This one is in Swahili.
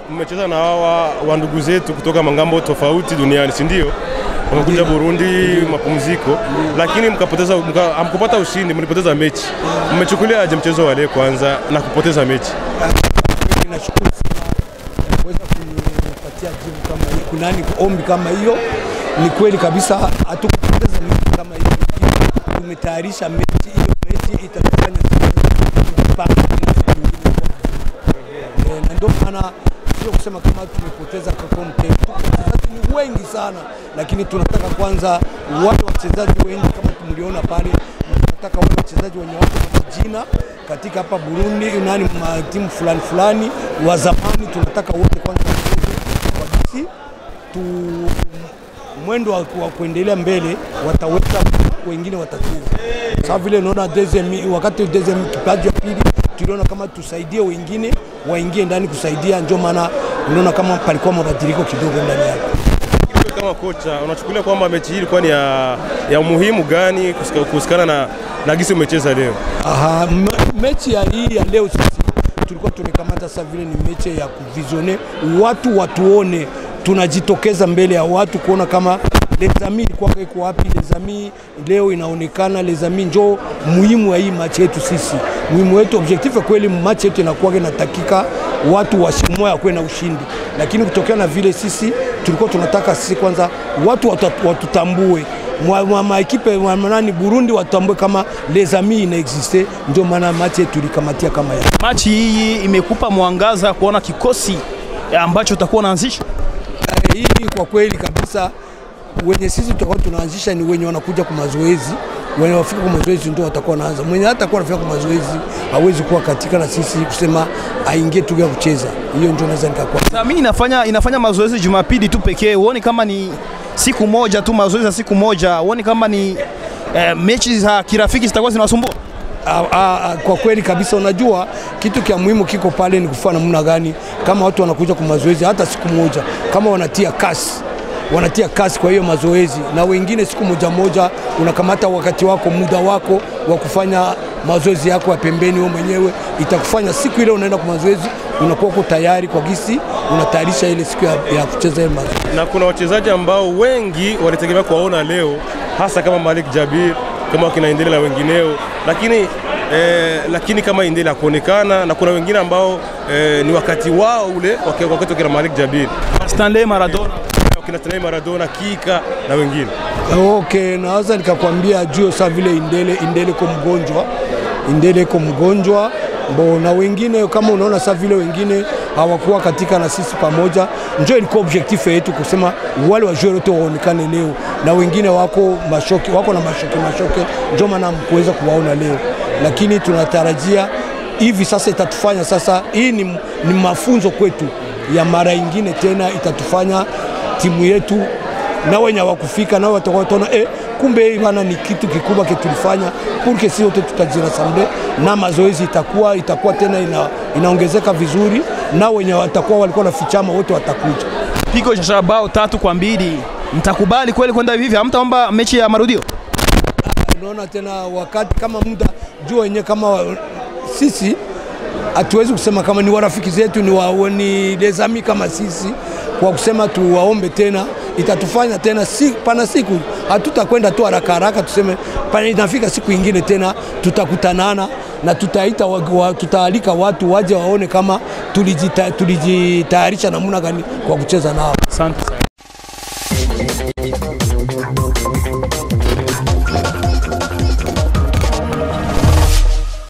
Mmecheza na hawa wa ndugu zetu kutoka mangambo tofauti duniani, si ndio? Wamekuja Burundi mapumziko, lakini hamkupata ushindi, mlipoteza mechi. Mmechukulia aje mchezo wa leo kwanza na kupoteza mechi? Ninashukuru sana kuweza kunipatia jibu kama hii. Kunani ombi kama hiyo? Ni kweli kabisa hatukupoteza mechi kama hiyo. Tumetayarisha mechi, hiyo mechi itatufanya na ndio maana sio kusema kama tumepoteza kwa mchezo. Wachezaji ni wengi sana, lakini tunataka kwanza wale wachezaji wengi kama tumliona pale, tunataka wale wachezaji wenye wako na jina katika hapa Burundi, nani timu fulani wa zamani, tunataka wote kwanza kwa basi mwendo wa kuendelea mbele, wataweka wengine watacheza. Sawa vile naona wakati kipaji ya pili tuliona kama tusaidie wengine waingie ndani kusaidia, ndio maana unaona kama palikuwa mabadiliko kidogo ndani yake. Kama kocha unachukulia kwamba mechi hii ilikuwa ni ya muhimu gani kusikana na gisi umecheza leo? Mechi hii ya leo sisi tulikuwa tumekamata sasa vile ni mechi ya kuvizione, watu watuone, tunajitokeza mbele ya watu kuona kama Lezami ilikuwa iko wapi, Lezami leo inaonekana, Lezami njoo muhimu ya hii match yetu sisi. Muhimu wetu objectif kweli match yetu inakuwa inatakika watu washimoya kwa na ushindi. Lakini kutokea na vile sisi tulikuwa tunataka sisi kwanza watu watutambue. Ekipe nani Burundi watambue kama Lezami inaexiste, ndio maana match yetu tulikamatia kama hiyo. Match hii imekupa mwangaza kuona kikosi ambacho utakuwa unaanzisha? Hii kwa kweli kabisa wenye sisi tutakuwa tunaanzisha ni wenye wanakuja kwa mazoezi, wenye wafika kwa mazoezi ndio watakuwa wanaanza. Mwenye hata kwa anafika kwa mazoezi hawezi kuwa katika na sisi kusema aingie tu ya kucheza. Hiyo ndio naweza nikakuwa. Sami inafanya mazoezi Jumapili tu pekee. Uone kama ni siku moja tu mazoezi ya siku moja. Uone kama ni mechi za kirafiki zitakuwa zinasumbua. Kwa kweli kabisa, unajua kitu kia muhimu kiko pale ni kufanya namna gani kama watu wanakuja kwa mazoezi hata siku moja, kama wanatia kasi kwa hiyo mazoezi, na wengine siku moja unakamata wakati wako, muda wako wa kufanya mazoezi yako ya pembeni wewe mwenyewe, itakufanya siku ile unaenda kwa mazoezi unakuwa uko tayari kwa gisi unatayarisha ile siku ya kucheza ile mazoezi. Na kuna wachezaji ambao wengi walitegemea kuwaona leo, hasa kama Malik Jabir, kama kinaendelea na wengineo, lakini kama endelea kuonekana, na kuna wengine ambao ni wakati wao ule wakati wa Malik Jabir, Stanley Maradona, Kika na wengine. Okay, naweza nikakwambia juu sasa vile Indele iko mgonjwa, na wengine kama unaona sasa vile wengine hawakuwa katika na sisi pamoja, ndio ilikuwa objectif yetu kusema wale wajue wote waonekane leo, na wengine wako na mashoke, ndio maana mkuweza kuwaona leo, lakini tunatarajia hivi sasa itatufanya sasa, hii ni mafunzo kwetu ya mara nyingine tena, itatufanya timu yetu na wenye wakufika na watakuwa tona kumbe hii bana ni kitu kikubwa kitulifanya porque sisi wote tutajirasamble na mazoezi itakuwa tena inaongezeka vizuri, na wenye watakuwa walikuwa na fichama wote watakuja. Pigo cha bao 3-2, mtakubali kweli kwenda hivi? Hamtaomba mechi ya marudio? Unaona tena wakati kama muda jua wenyewe kama sisi hatuwezi kusema kama ni warafiki zetu ni Lezami kama sisi kwa kusema tuwaombe tena, itatufanya tena pana siku hatutakwenda tu haraka tuseme pana inafika siku nyingine tena tutakutanana na tutaalika watu waje waone kama tulijitayarisha namna gani kwa kucheza nao. Asante.